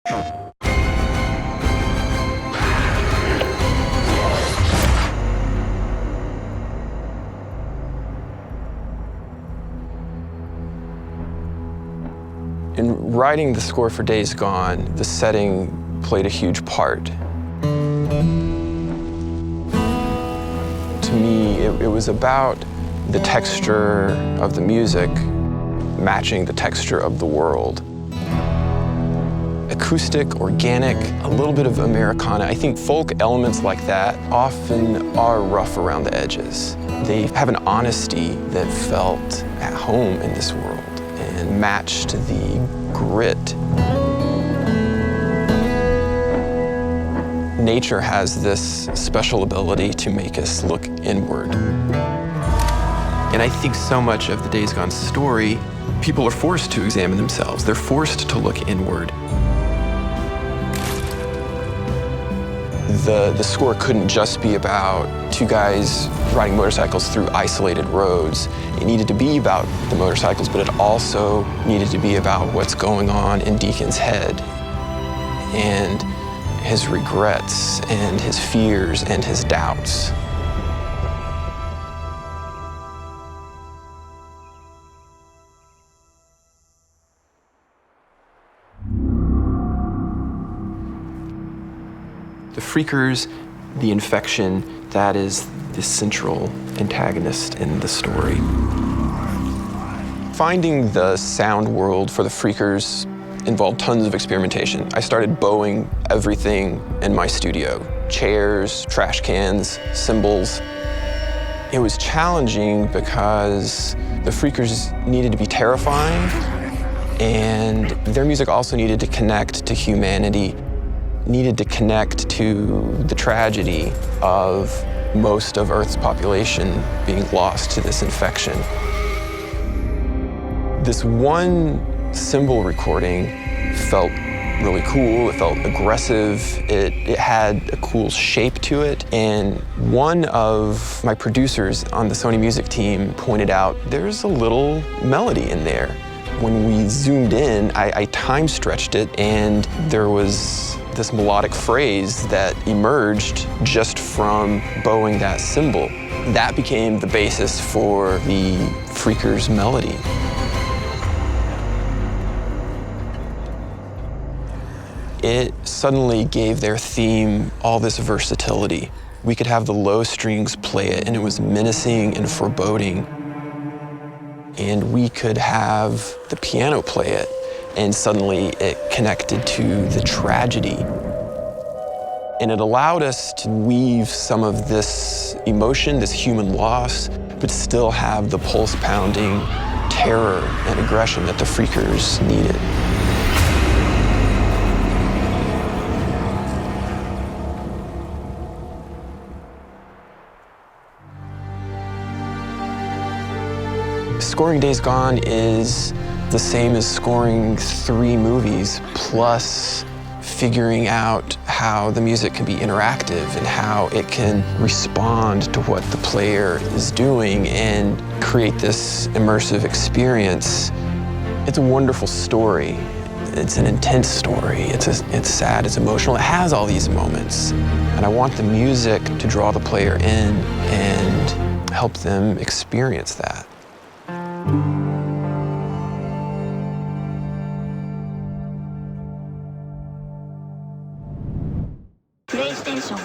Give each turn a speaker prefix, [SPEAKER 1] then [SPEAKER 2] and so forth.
[SPEAKER 1] In writing the score for Days Gone, the setting played a huge part. To me, it was about the texture of the music matching the texture of the world. Acoustic, organic, a little bit of Americana. I think folk elements like that often are rough around the edges. They have an honesty that felt at home in this world and matched the grit. Nature has this special ability to make us look inward. And I think so much of the Days Gone story, people are forced to examine themselves. They're forced to look inward. The score couldn't just be about two guys riding motorcycles through isolated roads. It needed to be about the motorcycles, but it also needed to be about what's going on in Deacon's head and his regrets and his fears and his doubts. The Freakers, the infection, that is the central antagonist in the story. Finding the sound world for the Freakers involved tons of experimentation. I started bowing everything in my studio. Chairs, trash cans, cymbals. It was challenging because the Freakers needed to be terrifying, and their music also needed to connect to humanity, needed to connect to the tragedy of most of Earth's population being lost to this infection. This one cymbal recording felt really cool, it felt aggressive, it had a cool shape to it, and one of my producers on the Sony Music team pointed out there's a little melody in there. When we zoomed in, I time stretched it, and there was this melodic phrase that emerged just from bowing that cymbal. That became the basis for the Freakers melody. It suddenly gave their theme all this versatility. We could have the low strings play it, and it was menacing and foreboding. And we could have the piano play it, and suddenly it connected to the tragedy. And it allowed us to weave some of this emotion, this human loss, but still have the pulse-pounding terror and aggression that the Freakers needed. Scoring Days Gone is the same as scoring 3 movies, plus figuring out how the music can be interactive and how it can respond to what the player is doing and create this immersive experience. It's a wonderful story. It's an intense story. It's sad, it's emotional. It has all these moments. And I want the music to draw the player in and help them experience that.
[SPEAKER 2] PlayStation